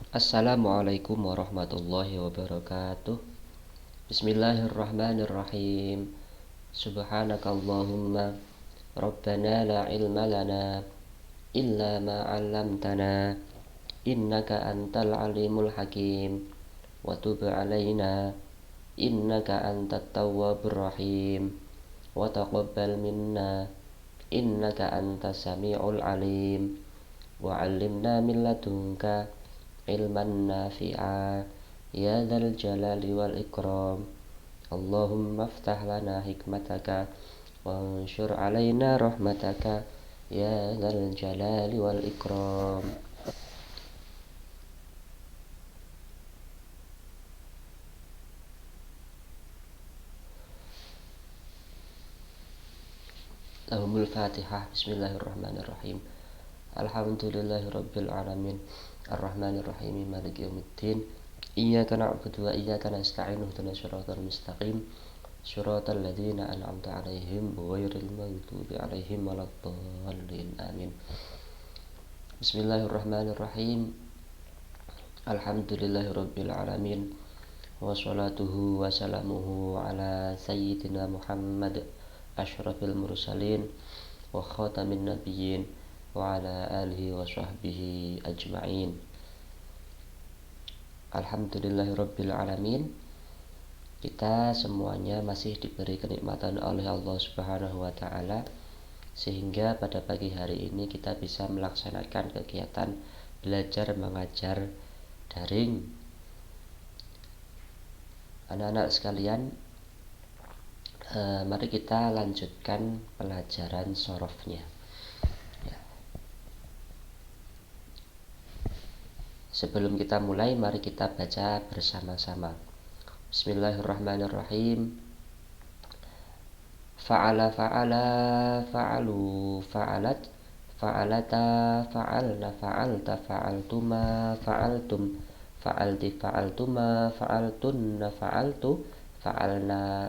Assalamualaikum warahmatullahi wabarakatuh. Bismillahirrahmanirrahim. Subhanakallahumma Rabbana la ilma lana illa ma 'allamtana innaka antal alimul hakim wa tub 'alaina innaka antat tawwabur rahim wa taqabbal minna innaka antas samiul alim wa 'allimna min ladunka ilman nafi'a ya dzal jalali wal ikram. Allahumma aftah lana hikmataka wa anshur alaina rahmataka ya dzal jalali wal ikram. Lahumul Fatihah. Bismillahirrahmanirrahim. Alhamdulillahirabbil alamin. Ar-Rahmanir Rahim. Maliki yaumiddin. Iyyaka na'budu wa iyyaka nasta'in. Ihdinas siratal mustaqim. Siratal ladzina an'amta 'alaihim ghairil maghdubi 'alaihim waladdallin. Amin. Bismillahirrahmanirrahim. Alhamdulillahirabbil alamin. Wassalatuhu wassalamuhu ala sayyidina Muhammad asyrafil mursalin wa khatamin nabiyyin wa ala alihi wa sahbihi ajma'in. Alhamdulillahirabbil alamin. Kita semuanya masih diberi kenikmatan oleh Allah Subhanahu wa taala sehingga pada pagi hari ini kita bisa melaksanakan kegiatan belajar mengajar daring. Anak-anak sekalian, mari kita lanjutkan pelajaran sorofnya. Sebelum kita mulai, mari kita baca bersama-sama. Bismillahirrahmanirrahim. Fa'ala fa'ala fa'alu fa'alat fa'alata fa'alna fa'alta fa'altuma fa'altum fa'alti fa'altuma fa'altunna fa'altu fa'alna.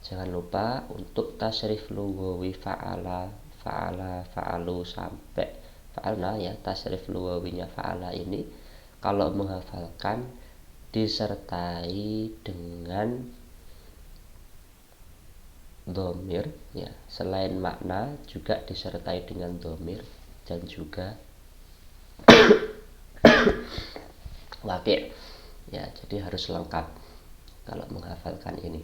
Jangan lupa untuk tasrif lughawi fa'ala fa'ala fa'alu sampai fa'alna ya. Tasrif lughawinya fa'ala ini kalau menghafalkan disertai dengan dhamir ya, selain makna juga disertai dengan dhamir dan juga wakil ya, jadi harus lengkap kalau menghafalkan ini.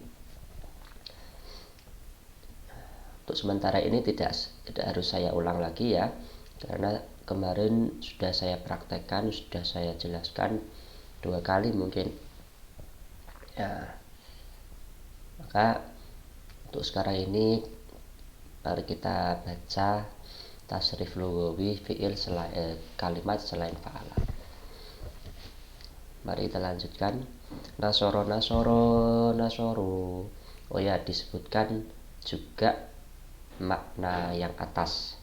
Untuk sementara ini tidak harus saya ulang lagi ya, karena kemarin sudah saya praktekkan, sudah saya jelaskan 2 kali mungkin ya. Maka untuk sekarang ini mari kita baca tasrif lughawi fi'il kalimat selain fa'ala. Mari kita lanjutkan. Nasoro nasoro nasoru. Oh ya, disebutkan juga makna yang atas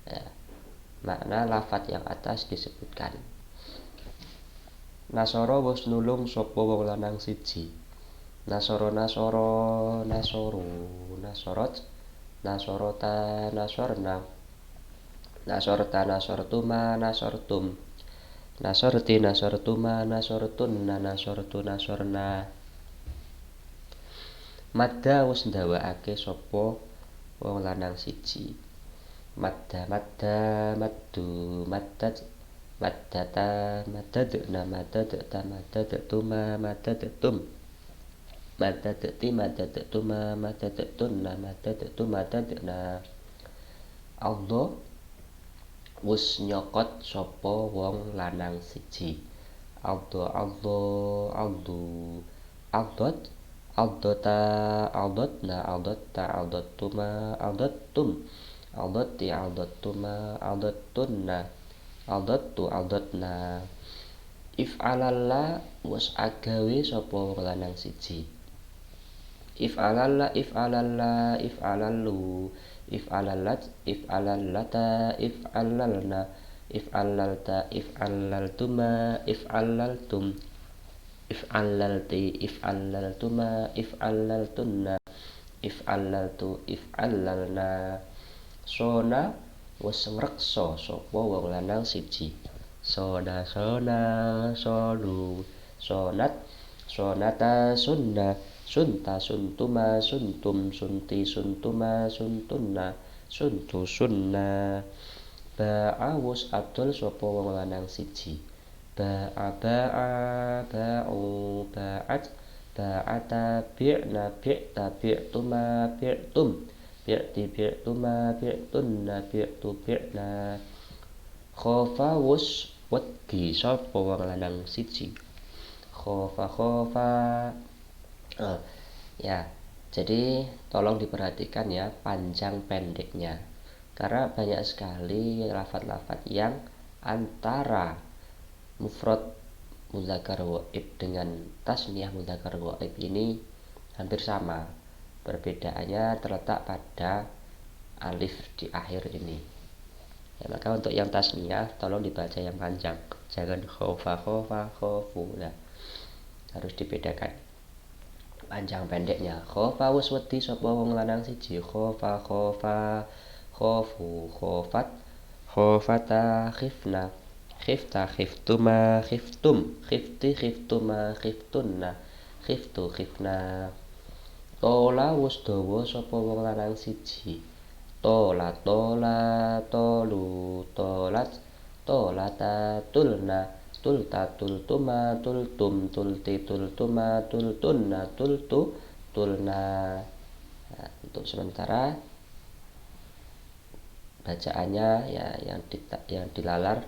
ya, makna lafadz yang atas disebutkan. Nasoro wis nulung sapa wong lanang siji. Nasoro nasoro nasoru nasorot nasorota nasorna nasorta nasortuma nasortum nasorti nasortuma nasortunna nasortu nasorna. Madda wis ndawakake sapa wong lanang siji. Madda madda maddu maddat maddata maddadna maddadta maddadtuma maddadtum maddadti maddadtuma maddadtunna maddadtu maddadna. Allah wis nyokot sapa wong lanang siji. Allah Allah aldu aldot aldota aldotna aldotta aldottuma aldottum aldoti aldottuma aldottunna aldottu aldotna. If'alalla wis agawe sapa wong lanang siji. If'alalla if'alalla if'alallu if'alallat if'alallata if'alalna if'alalta if'alaltuma if'alaltum if'alalti if'alaltuma if'alaltunna if'alaltu if'alalna. Sona wis ngreksa sapa wong lanang siji. sona sona, solu, sonat, sonata, sunna, sunta, suntuma, suntum, sunti, suntuma, suntunna, suntu, sunna. Ba'awus adol sapa wong lanang siji. Ba'u, ba'at, ba'ata, bi'na, bi'ta, bi'tuma, bi'tum, bi'ti, bi'tuma, bi'tunna, bi'tu, bi'na. Khofa wus wedi sapa wong lanang siji. Khofa. Ya, jadi tolong diperhatikan ya panjang pendeknya. Karena banyak sekali lafadz-lafadz yang antara mufrad mudzakkar ghaib dengan tasniyah mudzakkar ghaib ini hampir sama. Perbedaannya terletak pada alif di akhir ini. Ya, maka untuk yang tasniyah tolong dibaca yang panjang. Jangan khofu. Nah, harus dibedakan panjang pendeknya. Khofa wus wedi sapa wong lanang siji. Khofa, khofu, khofat, khofata, khifna, khifta, khiftuma, khiftum, khifti, khiftuma, khiftunna, khiftu, khifna. Tola wus dawa sapa wong lanang siji. Tola, tolu, tolat, tolata, tulna, tulta, tultuma, tultum, tulti, tultuma, tultunna, tultu, tulna. Nah, untuk sementara bacaannya ya yang dilalar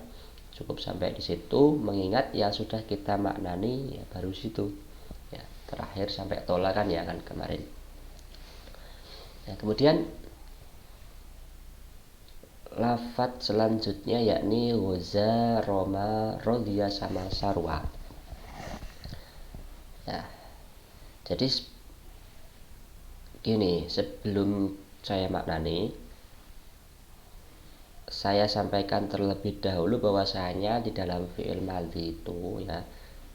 cukup sampai di situ, mengingat yang sudah kita maknani ya baru situ. Ya, terakhir sampai tola kan ya kan kemarin. Nah, kemudian lafadz selanjutnya yakni ghaza, roma, rodhiya sama sarwa. Ya. Jadi gini, sebelum saya maknani, saya sampaikan terlebih dahulu bahwasanya di dalam fi'il madhi itu ya,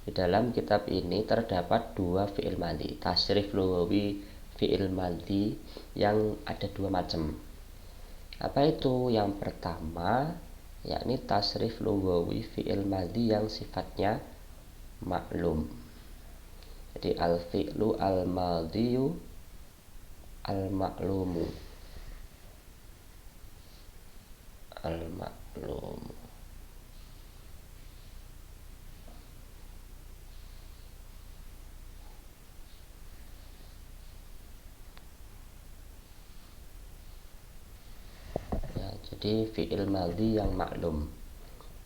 di dalam kitab ini terdapat dua fi'il madhi, tasrif lughawi fi'il madhi yang ada dua macam. Apa itu? Yang pertama yakni tasrif lughawi fi'il madhi yang sifatnya maklum. Jadi al-fi'lu al-madhiyu al-maklumu. Al-maklumu. Ya, jadi fi'il madhi yang maklum.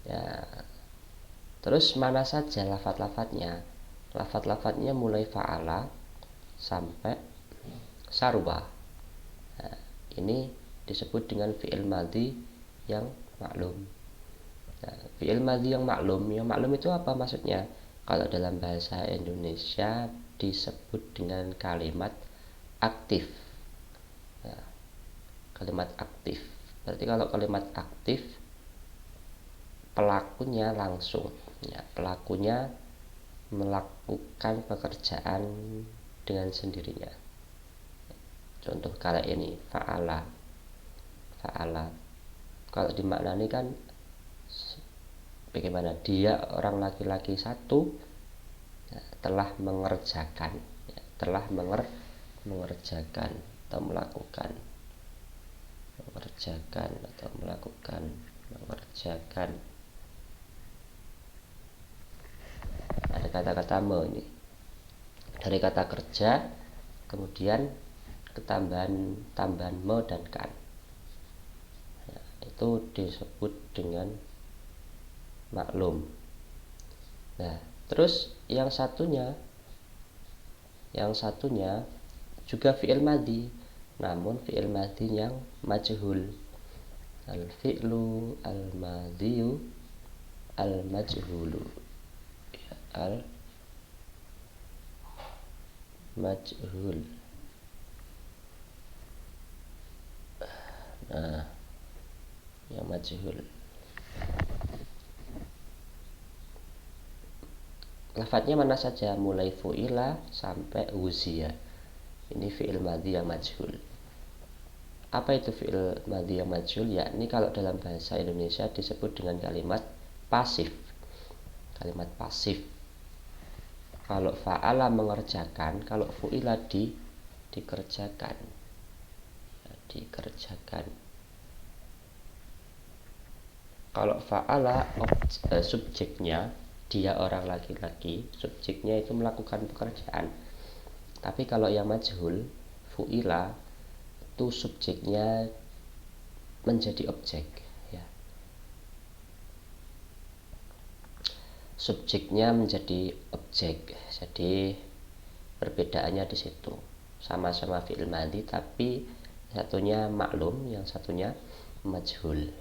Ya. Terus mana saja lafadz-lafadznya? Lafadz-lafadznya mulai fa'ala sampai sarwa. Nah, ini disebut dengan fi'il madhi yang maklum. Nah, fi'il madhi yang maklum itu apa maksudnya? Kalau dalam bahasa Indonesia disebut dengan kalimat aktif. Nah, kalimat aktif. Berarti kalau kalimat aktif pelakunya langsung, ya, pelakunya melakukan pekerjaan dengan sendirinya. Contoh kala ini fa'ala. Kalau dimaknani kan bagaimana? Dia orang laki-laki satu ya, telah mengerjakan, ya, mengerjakan atau melakukan, mengerjakan. Ada kata-kata me ini dari kata kerja, kemudian ketambahan me dan kan. Ya, itu disebut dengan maklum. Nah, terus yang satunya juga fi'il madhi, namun fi'il madhi yang majhul. Al-fi'lu al-madhiyu al-majhulu. Ya, al-majhul. Nah, yang majhul. Lafadznya mana saja, mulai fu'ila sampai uziya. Ini fi'il madhi yang majhul. Apa itu fi'il madhi yang majhul? Yakni kalau dalam bahasa Indonesia disebut dengan kalimat pasif. Kalimat pasif. Kalau fa'ala mengerjakan, kalau fu'ila dikerjakan. Ya, dikerjakan. Kalau fa'ala subjeknya, dia orang laki-laki, subjeknya itu melakukan pekerjaan. Tapi kalau yang majhul, fu'ila, itu subjeknya menjadi objek, ya. Subjeknya menjadi objek. Jadi perbedaannya di situ. Sama-sama fi'il madhi tapi satunya maklum, yang satunya majhul.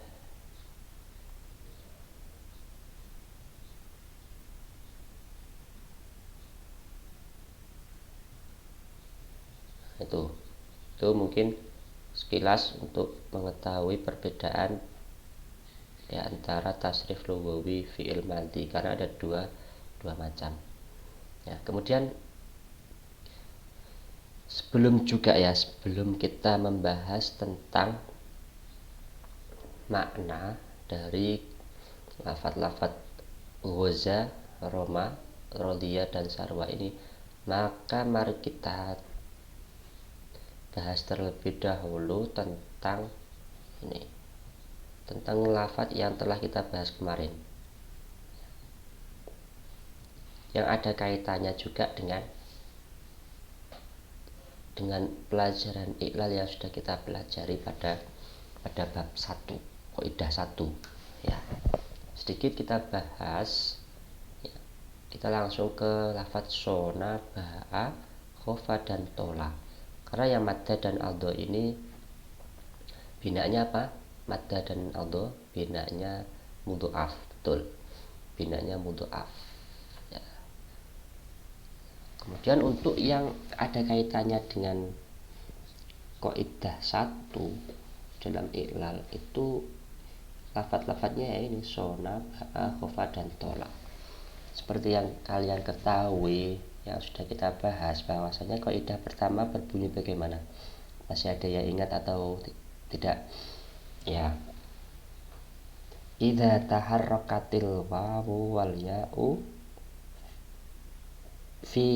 Itu mungkin sekilas untuk mengetahui perbedaan di antara tasrif lughawi fi'il madhi, karena ada dua macam. Ya, kemudian sebelum kita membahas tentang makna dari lafaz-lafaz ghaza, roma, rodiya dan sarwa ini, maka mari kita bahas terlebih dahulu tentang lafaz yang telah kita bahas kemarin, yang ada kaitannya juga dengan pelajaran iqlal yang sudah kita pelajari pada bab 1, kaidah 1, ya. Sedikit kita bahas, ya. Kita langsung ke lafaz sona, ba'a, khofa dan tola. Karena yang madda dan aldo ini binanya apa? Madda dan aldo binanya mudhoaf, betul. Binanya mudhoaf. Ya. Kemudian untuk yang ada kaitannya dengan kaidah 1 dalam iqlal itu lafaz-lafaznya ya ini sona, ba'a, khofa dan tola. Seperti yang kalian ketahui, yang sudah kita bahas, bahwasanya kaidah pertama berbunyi bagaimana? Masih ada yang ingat atau tidak? Ya. Idza taharrakatil wawu wal ya'u fi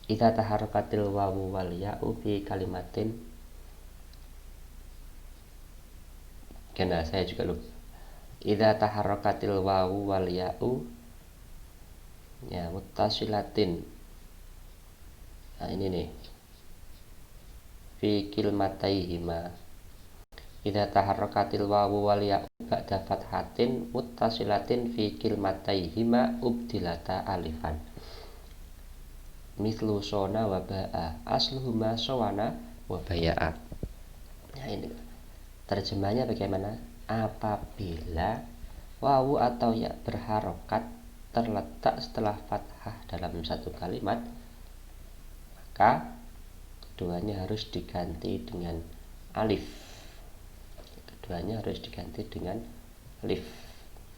idza taharrakatil wawu wal ya'u fi kalimatin. Karena saya juga lupa. Idza taharrakatil wawu wal ya'u, ya, muttasilatin. Nah, ini nih. Fi kilmataihima. Idza taharrakatil wawu wal ya'u ba'da fathatin muttasilatin fi kilmataihima ubdilata alifan. Mithlu sona wa ba'a asluhuma sawana wa baya'a. Nah, ini terjemahnya bagaimana? Apabila wawu atau ya berharokat terletak setelah fathah dalam satu kalimat, maka keduanya harus diganti dengan alif.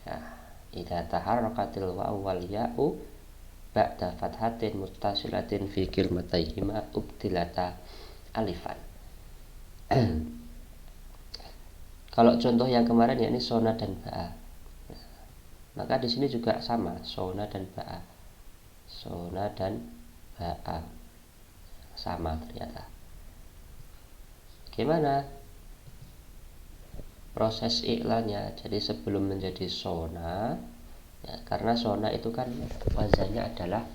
Ya, idza taharrakatil wawu wal ya'u ba'da fathatin muttasilatin fi kilmataihima ubdilata alifan. Kalau contoh yang kemarin ya ini sona dan ba'a. Maka di sini juga sama, sona dan ba'a. Sama ternyata. Gimana proses iqlalnya? Jadi sebelum menjadi sona, ya, karena sona itu kan wazannya adalah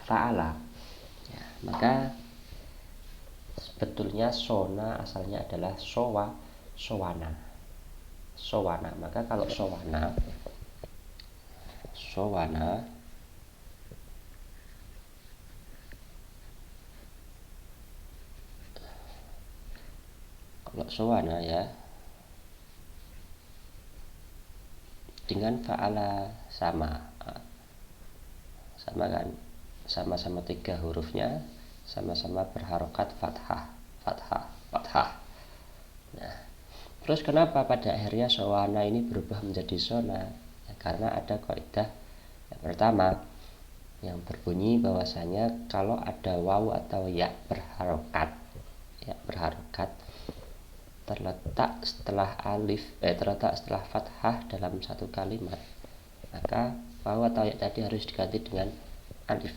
fa'ala, ya, maka sebetulnya sona asalnya adalah sowana. Maka kalau sowana ya dengan fa'ala sama kan, sama-sama 3 hurufnya, sama-sama berharokat fathah. Nah, terus kenapa pada akhirnya sowana ini berubah menjadi sona? Ya, karena ada kaidah yang pertama yang berbunyi bahwasanya kalau ada wawu atau ya berharokat, terletak setelah fathah dalam satu kalimat, maka wawu atau ya tadi harus diganti dengan alif,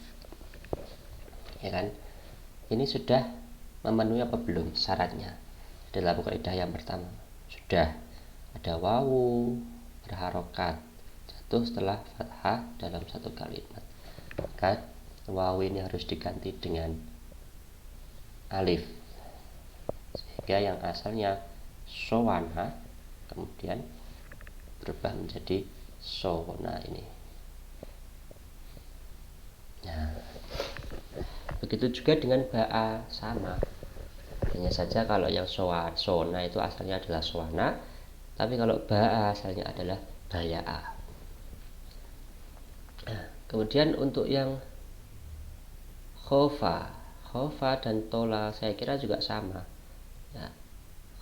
ya kan? Ini sudah memenuhi apa belum syaratnya? Dalam kaidah yang pertama sudah ada wawu berharokat jatuh setelah fathah dalam satu kalimat, maka wawu ini harus diganti dengan alif, sehingga yang asalnya sowana kemudian berubah menjadi sona ini. Nah, begitu juga dengan ba'a, sama. Hanya saja kalau yang sona itu asalnya adalah sowana, tapi kalau ba'a asalnya adalah baya'a. Nah, kemudian untuk yang khofa dan tola saya kira juga sama. Ya,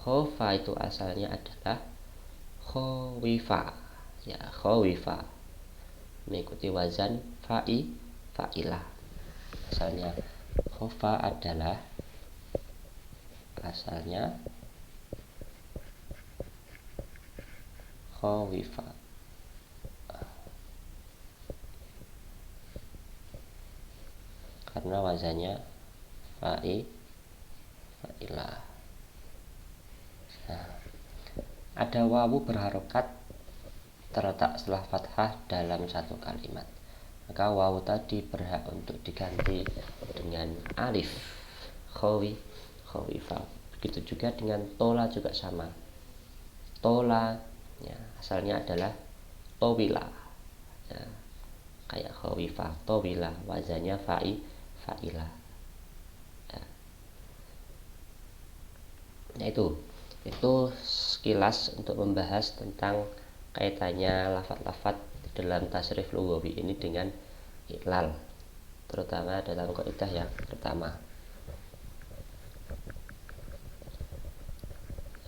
khofa itu asalnya adalah khowifa, ya khowifa, mengikuti wazan fa'ilah. Asalnya khofa adalah asalnya khowifa, karena wazannya fa'ilah. Nah, ada wawu berharokat terletak setelah fathah dalam satu kalimat, maka wawu tadi berhak untuk diganti dengan alif, khowifa. Begitu juga dengan tola juga sama. Tola ya, asalnya adalah towila, ya, kayak khowifa, towila, wazannya fa'ilah. Ya. Nah, itu sekilas untuk membahas tentang kaitannya lafaz-lafaz dalam tasrif lughawi ini dengan iklal, terutama dalam kaidah yang pertama,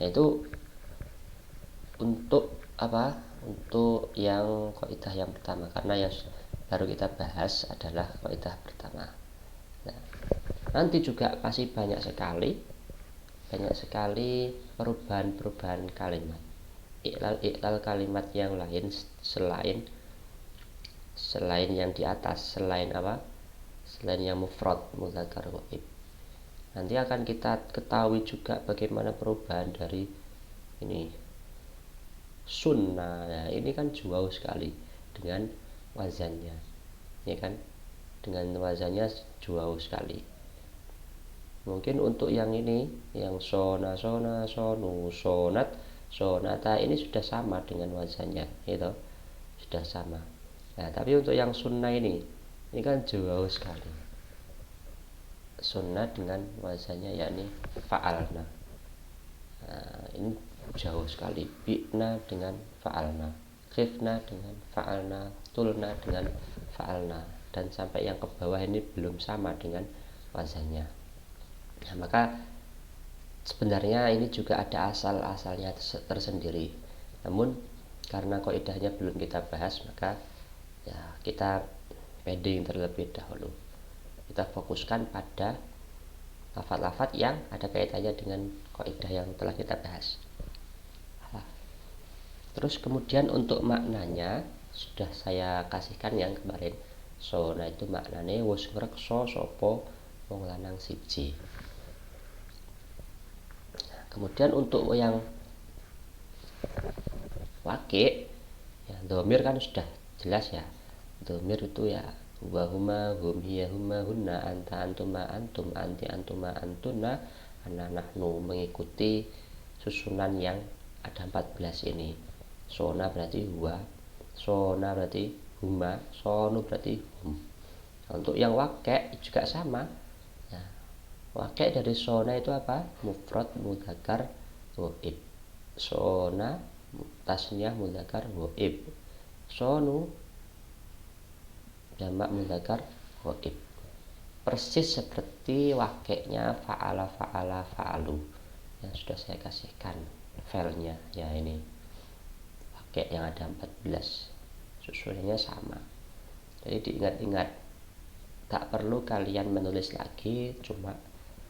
yaitu untuk apa? Untuk yang kaidah yang pertama, karena yang baru kita bahas adalah kaidah pertama. Nah, nanti juga pasti banyak sekali perubahan kalimat, iklal kalimat yang lain selain yang di atas, selain yang mufrad mudzakkar ghaib. Nanti akan kita ketahui juga bagaimana perubahan dari ini sunnah. Nah, ini kan jauh sekali dengan wazannya, ya kan? Dengan wazannya jauh sekali. Mungkin untuk yang ini, yang sona, sonu, sonat, sonata, ini sudah sama dengan wazannya, gitu, sudah sama. Nah, tapi untuk yang sunnah ini kan jauh sekali. Sunnah dengan wazannya yakni fa'alna. Nah, ini jauh sekali. Bi'na dengan fa'alna, khifna dengan fa'alna, tulna dengan fa'alna, dan sampai yang ke bawah ini belum sama dengan wazannya. Nah, maka sebenarnya ini juga ada asal-asalnya tersendiri. Namun karena kaidahnya belum kita bahas, maka ya kita pending terlebih dahulu. Kita fokuskan pada lafaz-lafaz yang ada kaitannya dengan kaidah yang telah kita bahas. Terus kemudian untuk maknanya sudah saya kasihkan yang kemarin. Nah itu maknanya wis ngreksa sapa wong lanang siji. Kemudian untuk yang waqi, ya dhamir kan sudah jelas ya. Dhamir itu ya wa huma, hum, hiya, huma, hunna, anta, antuma, antum, anti, antuma, antuna, ana, nahnu, mengikuti susunan yang ada 14 ini. Sona berarti huwa, sona berarti huma, sonu berarti hum. Untuk yang waqi juga sama. Nah, waqi dari sona itu apa? Mufrad mudzakkar ghaib. Sona tasniyah mudzakkar ghaib. Sonu jamak mudzakkar ghaib. Persis seperti wakeknya fa'alu yang sudah saya kasihkan filenya ya, ini wakek yang ada 14 susunannya sama. Jadi diingat-ingat, tak perlu kalian menulis lagi, cuma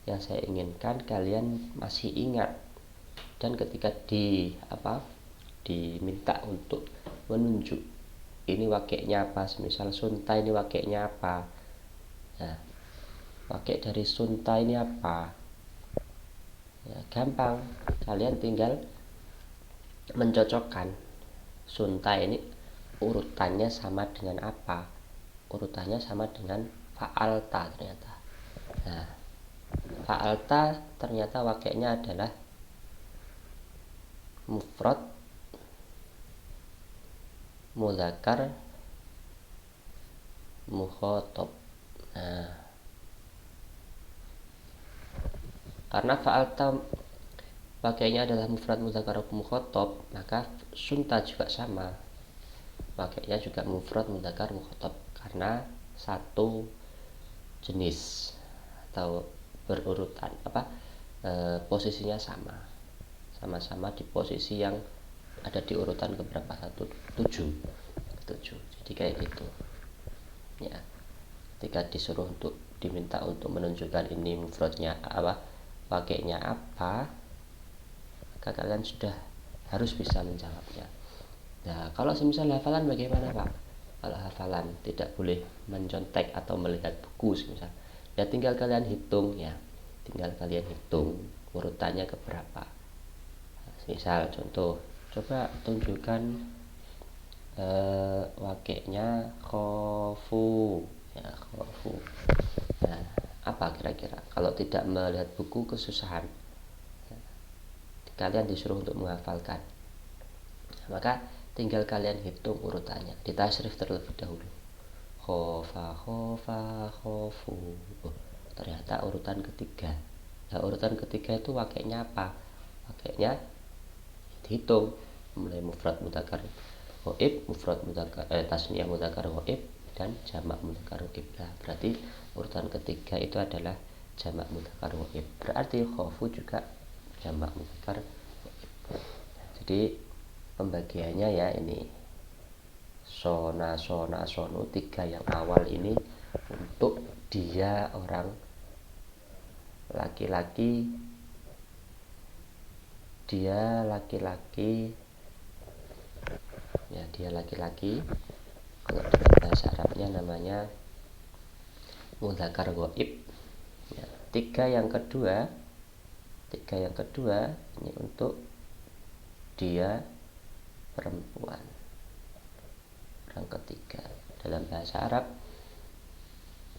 yang saya inginkan kalian masih ingat Dan ketika diminta untuk menunjuk ini wakeknya apa, misal sunta ini wakeknya apa, nah wakek dari sunta ini apa, ya, gampang, kalian tinggal mencocokkan sunta ini urutannya sama dengan apa, urutannya sama dengan fa'alta ternyata. Nah, fa'alta ternyata wakeknya adalah mufrad mudzakkar mukhatab. Nah, karena fa'alta wakeknya adalah mufrad mudzakkar mukhatab, maka sunta juga sama, wakeknya juga mufrad mudzakkar mukhatab karena satu jenis atau berurutan posisinya sama-sama di posisi yang ada di urutan keberapa, 7. Jadi kayak gitu ya. Ketika disuruh diminta untuk menunjukkan ini mufradnya wakeknya apa, maka kalian sudah harus bisa menjawabnya. Nah, kalau semisal hafalan bagaimana Pak? Kalau hafalan tidak boleh mencontek atau melihat buku semisal, ya tinggal kalian hitung urutannya keberapa. Misal contoh, coba tunjukkan wakeknya khofu, ya khofu. Nah, apa kira-kira? Kalau tidak melihat buku kesusahan, kalian disuruh untuk menghafalkan, maka tinggal kalian hitung urutannya, ditasrif terlebih dahulu. Khofa, khofa, khofu. Ternyata urutan ketiga. Nah, urutan ketiga itu wakeknya apa? Wakeknya dihitung mulai mufrad mudzakkar ghaib, mufrad mudzakkar tasniyah mudzakkar ghaib, dan jamak mudzakkar ghaib. Nah, berarti urutan ketiga itu adalah jamak mudzakkar ghaib. Berarti khofu juga jamak mudzakkar ghaib. Jadi pembagiannya ya ini sona, sonu, 3 yang awal ini untuk dia orang laki-laki, dia laki-laki. Kalau dalam bahasa Arabnya namanya mudzakkar ghaib ya. 3 yang kedua ini untuk dia perempuan, orang ketiga. Dalam bahasa Arab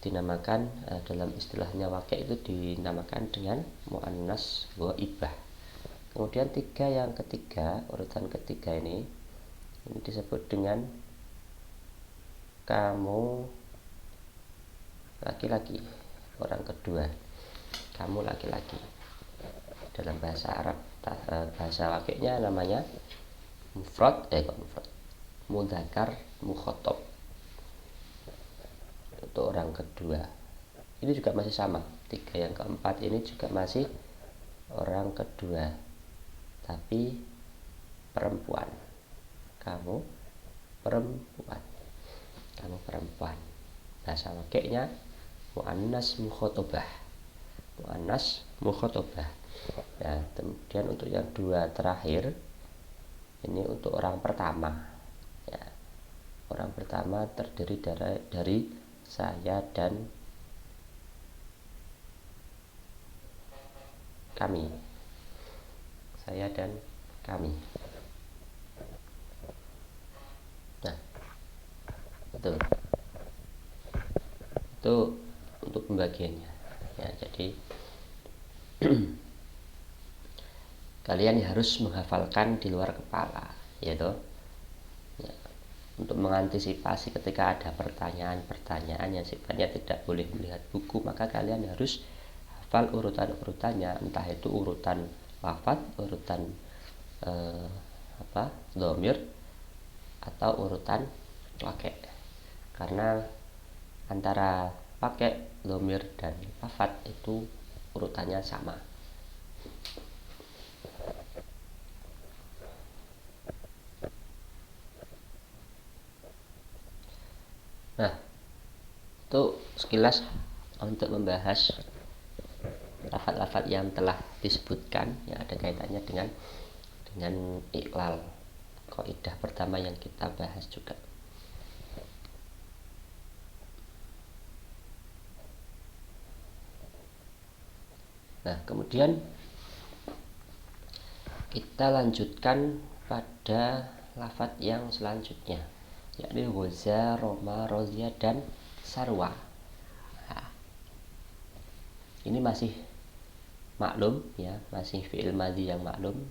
dinamakan dalam istilahnya wakek itu dinamakan dengan muannas ghaibah. Kemudian 3 yang ketiga, urutan ketiga ini disebut dengan kamu laki-laki, orang kedua, kamu laki-laki. Dalam bahasa Arab bahasa wakeknya namanya mufrad mudzakkar mukhatab untuk orang kedua. Ini juga masih sama, 3 yang keempat ini juga masih orang kedua, tapi perempuan. Kamu perempuan. Bahasa wakeknya muannas mukhatabah. Nah, kemudian untuk yang 2 terakhir ini untuk orang pertama ya. Orang pertama terdiri dari saya dan kami. Nah, itu untuk pembagiannya ya. Jadi kalian harus menghafalkan di luar kepala ya toh ya, untuk mengantisipasi ketika ada pertanyaan yang sifatnya tidak boleh melihat buku, maka kalian harus hafal urutan-urutannya, entah itu urutan lafaz, urutan dhamir, atau urutan wakek. Karena antara wakek, dhamir, dan lafaz itu urutannya sama. Nah, itu sekilas untuk membahas lafaz-lafaz yang telah disebutkan yang ada kaitannya dengan iklal, kaidah pertama yang kita bahas juga. Nah, kemudian kita lanjutkan pada lafaz yang selanjutnya, yakni goza, roma, rozia, dan sarwa. Nah, ini masih maklum ya, masih fi'il madhi yang maklum,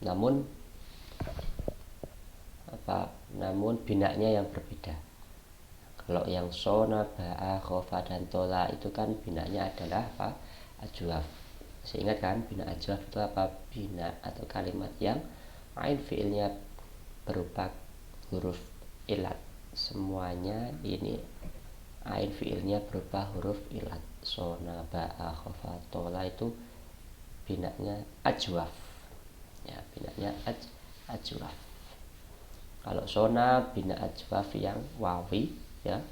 namun binanya yang berbeda. Kalau yang sona, ba'a, khofa, dan tola itu kan binanya adalah ajwaf. Masih ingat kan bina ajwaf itu apa? Bina atau kalimat yang ain fi'ilnya berupa huruf ilat. Semuanya ini ain fi'ilnya berupa huruf ilat. Sona, ba'a, khofa, tola itu binanya ajwaf. Ya, binanya ajwaf. Kalau sona bina ajwaf yang wawi ya.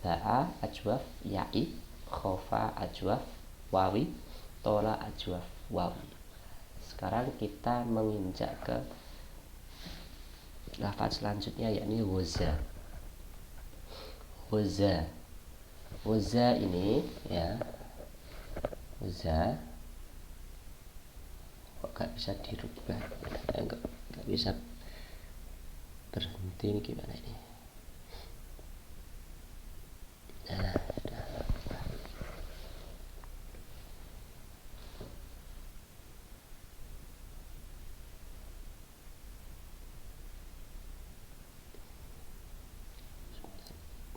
Ba'a ajwaf ya'i, khofa ajwaf wawi, tola ajwaf wawi. Sekarang kita menginjak ke lafaz selanjutnya, yakni woza. Woza ini ya, woza kok gak bisa dirubah, gak bisa berhenti, ini gimana ini?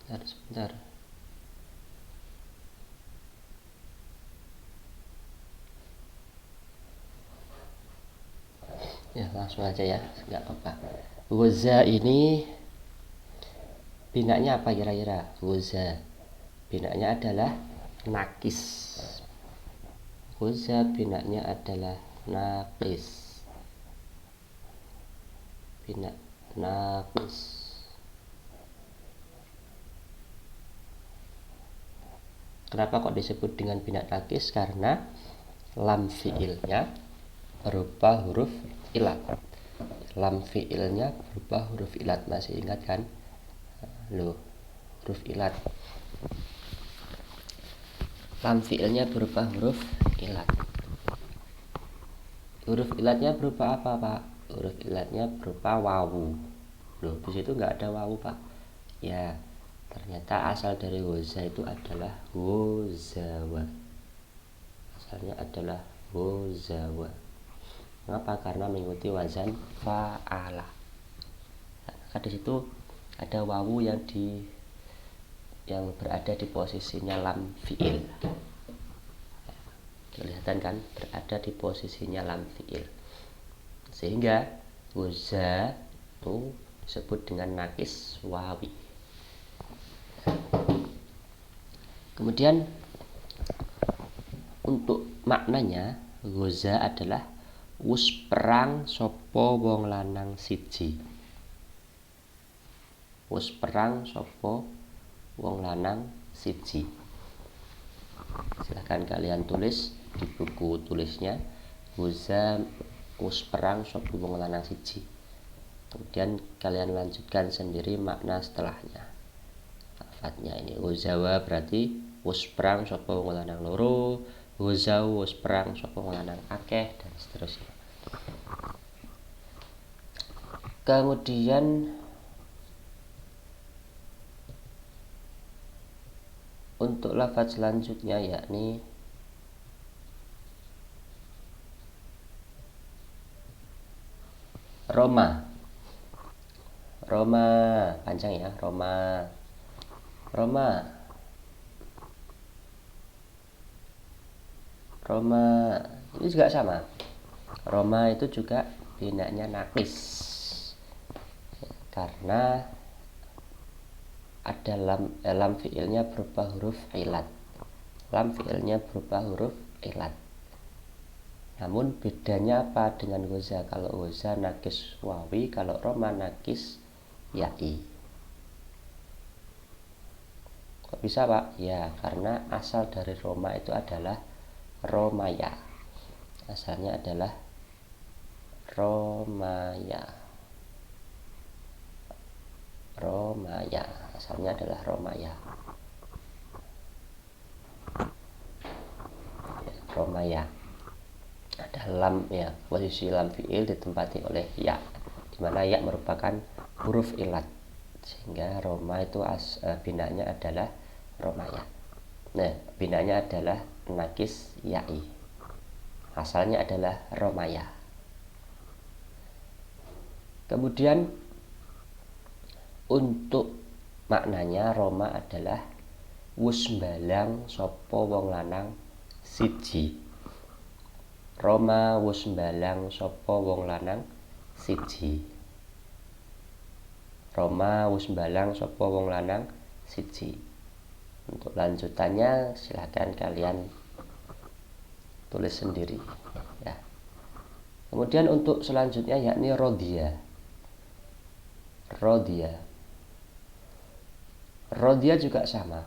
Nah, sebentar. Ya, langsung aja ya, nggak apa-apa. Woza ini binanya apa kira-kira? Woza binanya adalah nakis. Woza binanya adalah nakis. Bina nakis. Kenapa kok disebut dengan bina nakis? Karena lam fi'ilnya berupa huruf ilat. Lam fi'ilnya berupa huruf ilat, masih ingat kan? Loh, huruf ilat. Lam fi'ilnya berupa huruf ilat. Huruf ilatnya berupa apa, Pak? Huruf ilatnya berupa wawu. Loh, di situ nggak ada wawu, Pak. Ya, ternyata asal dari woza itu adalah wozawa. Asalnya adalah wozawa. Mengapa? Karena mengikuti wazan fa'ala. Maka di situ ada wawu yang berada di posisinya lam fi'il. Kelihatan kan, berada di posisinya lam fi'il. Sehingga woza itu disebut dengan nakis wawi. Kemudian untuk maknanya, goza adalah wus perang sopo wong lanang siji. Wus perang sopo wong lanang siji. Silahkan kalian tulis di buku tulisnya, goza wus perang sopo wong lanang siji. Kemudian kalian lanjutkan sendiri makna setelahnya. Lafadznya ini gozawa berarti wus perang sopo wong lanang loro, gozau wus perang sopo wong lanang akeh, dan seterusnya. Kemudian untuk lafaz selanjutnya, yakni Roma. Roma panjang ya, Roma. Roma. Roma ini juga sama. Roma itu juga binanya nakis. Karena ada lam fi'ilnya berupa huruf ilat. Lam fi'ilnya berupa huruf ilat. Namun bedanya apa dengan goza? Kalau goza nakis wawi, kalau Roma nakis ya'i. Kok bisa, Pak? Ya, karena asal dari Roma itu adalah Romaya. Asalnya adalah Romaya. Asalnya adalah Romaya. Romaya. Ada lam ya, posisi lam fiil ditempati oleh ya, di mana ya merupakan huruf ilat, sehingga Roma itu binanya adalah Romaya. Nah, binanya adalah nakis ya'i. Asalnya adalah Romaya. Kemudian untuk maknanya Roma adalah wus mbalang sapa wong lanang siji. Roma wus mbalang sapa wong lanang siji. Roma wus mbalang sapa wong lanang siji. Untuk lanjutannya silahkan kalian tulis sendiri ya. Kemudian untuk selanjutnya yakni rodia. Rodia juga sama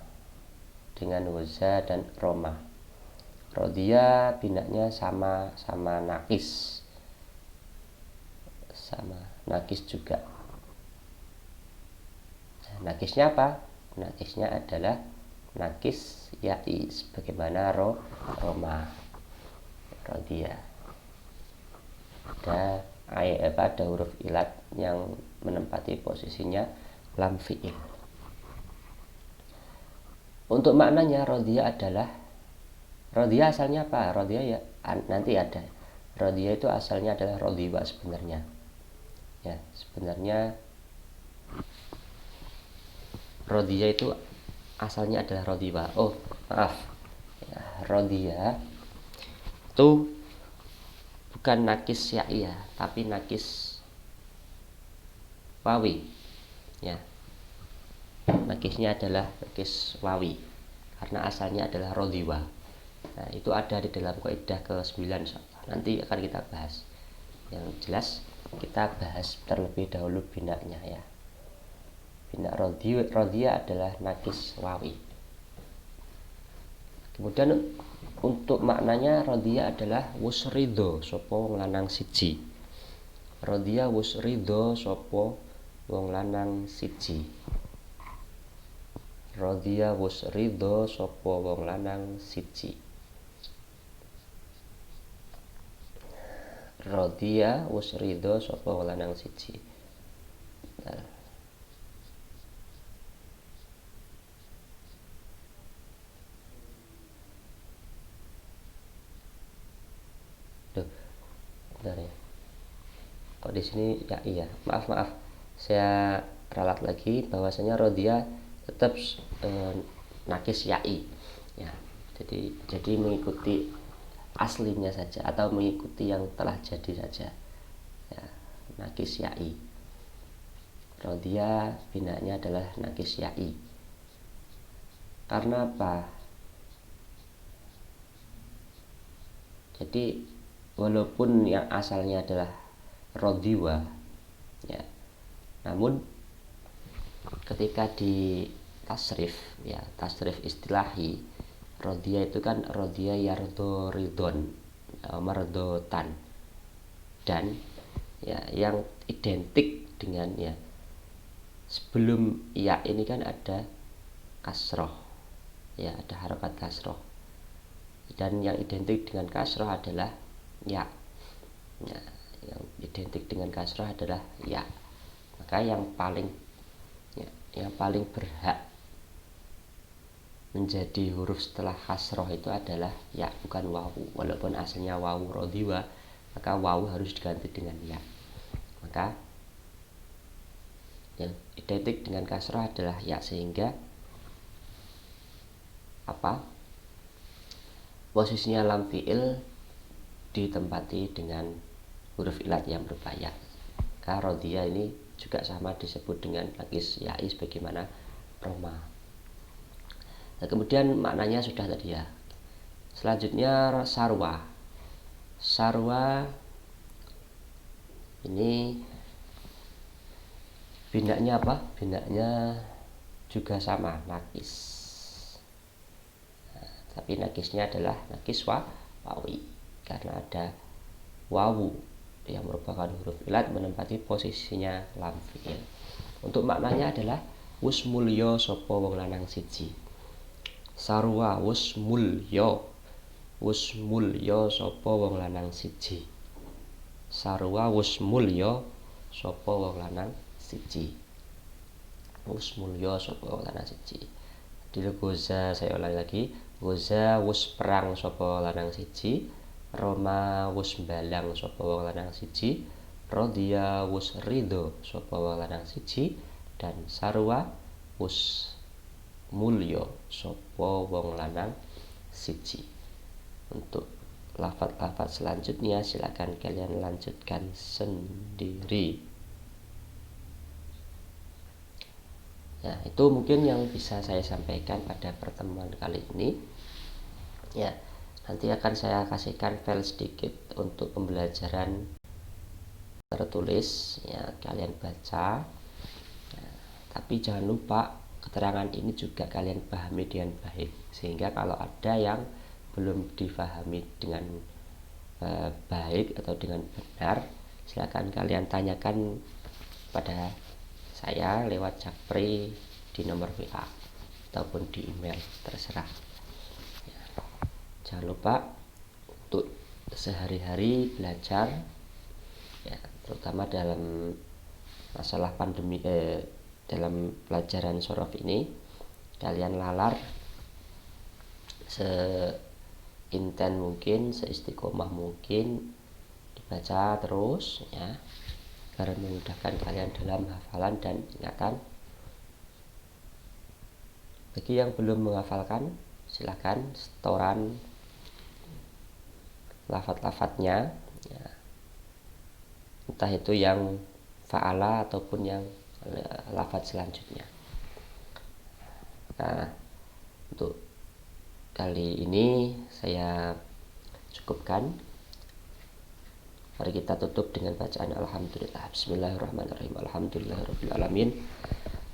dengan waza dan Roma. Rodia binanya sama nakis. Sama nakis juga. Nah, nakisnya apa? Nakisnya adalah nakis ya'i sebagaimana Roma. Rodia. Ada huruf ilat yang menempati posisinya lam fi'il. Untuk maknanya rodia asalnya apa? Rodia ya nanti ada. Rodia itu asalnya adalah rodiwa sebenarnya. Ya, sebenarnya rodia itu asalnya adalah rodiwa. Oh, maaf. Ya, rodia itu bukan nakis ya'i ya, tapi nakis wawi. Ya. Nakisnya adalah nakis wawi karena asalnya adalah rodiwa. Nah, itu ada di dalam kaidah ke-9 nanti akan kita bahas. Yang jelas kita bahas terlebih dahulu binanya ya. Bina rodia adalah nakis wawi. Kemudian untuk maknanya rodia adalah wus ridho sapa wong lanang siji. Rodia wus ridho sapa wong lanang siji. Rodia wus ridho sapa wong lanang siji. Rodia wus ridho sapa wong lanang siji. Nah. Bentar ya. Kok di sini ya iya. Maaf. Saya ralat lagi bahwasanya rodia tetap nakis ya'i. Ya. Jadi mengikuti aslinya saja atau mengikuti yang telah jadi saja. Ya, nakis ya'i. Rodia binanya adalah nakis ya'i. Karena apa? Jadi walaupun yang asalnya adalah rodiwa ya, namun ketika di tasrif istilahi, rodia itu kan rodia yardo ridon merdotan, dan ya yang identik dengan ya sebelum ya ini kan ada kasroh ya, ada harokat kasroh, dan yang identik dengan kasroh adalah ya. Yang identik dengan kasroh adalah ya. Maka yang paling berhak menjadi huruf setelah kasroh itu adalah ya, bukan wawu. Walaupun asalnya wawu rodiwa, maka wawu harus diganti dengan ya. Maka yang identik dengan kasroh adalah ya, sehingga posisinya lam fi'il ditempati dengan huruf ilat yang berbaya. Maka rodia ini juga sama disebut dengan nakis ya'i sebagaimana Roma. Nah, kemudian maknanya sudah tadi ya. Selanjutnya sarwa ini binanya apa? Binanya juga sama nakis. Nah, tapi nakisnya adalah nakis wawi, karena ada wawu yang merupakan huruf ilat menempati posisinya lam fi'il. Untuk maknanya adalah wus mulya sapa wong lanang siji. Sarwa wus mulya sapa wong lanang siji. Sarwa wus mulya sapa wong lanang siji. Wus mulya sapa wong lanang siji. Di goza, saya ulangi lagi, goza wus perang sapa lanang siji. Roma wus balang sapa wong lanang siji. Rodya wus ridho sapa wong lanang siji. Dan sarwa wus mulya sapa wong lanang siji. Untuk lafaz-lafaz selanjutnya silakan kalian lanjutkan sendiri. Nah, itu mungkin yang bisa saya sampaikan pada pertemuan kali ini. Ya, nanti akan saya kasihkan file sedikit untuk pembelajaran tertulis, ya kalian baca. Nah, tapi jangan lupa keterangan ini juga kalian pahami dengan baik, sehingga kalau ada yang belum difahami dengan baik atau dengan benar, silakan kalian tanyakan pada saya lewat Japri di nomor WA ataupun di email, terserah. Ya, jangan lupa untuk sehari-hari belajar, ya, terutama dalam masalah pandemi, dalam pelajaran sorof ini kalian lalar seinten mungkin, seistiqomah mungkin, dibaca terus, ya, agar memudahkan kalian dalam hafalan dan ingatan. Bagi yang belum menghafalkan, silahkan setoran lafaz-lafaznya, ya, entah itu yang fa'ala ataupun yang lafaz selanjutnya. Nah, untuk kali ini saya cukupkan. Mari kita tutup dengan bacaan alhamdulillah. Bismillahirrahmanirrahim. Alhamdulillahirabbil alamin.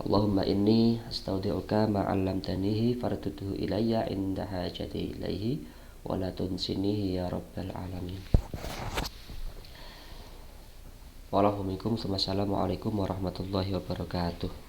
Allahumma inni astaudi'uka ma 'allamtanihi farduduhu ilayya inda hajati ilaihi wa la tunsinihi ya rabbal alamin. Wassalamualaikum warahmatullahi wabarakatuh.